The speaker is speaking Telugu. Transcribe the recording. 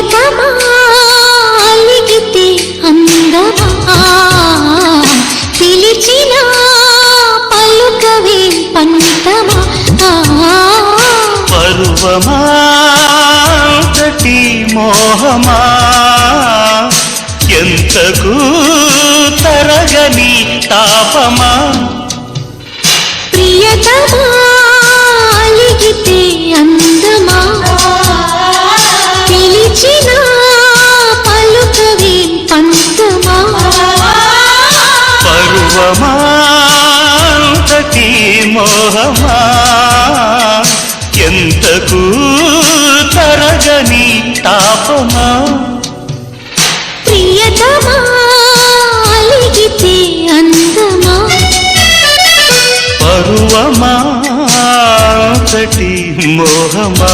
ప్రియతమా అలిగితే అందమా పిలిచిన పలుకవే పంతమా పరువమా తటి మోహమా ఎంతకు తరగని తాపమా ప్రియతమా అలిగితే అందమా పిలిచిన పలుకవే పంతమా పరువమా తటి మోహమా ఎంతకు తరగని తాపమా ప్రియతమా అలిగితే అందమా పరువమా తటి మోహమా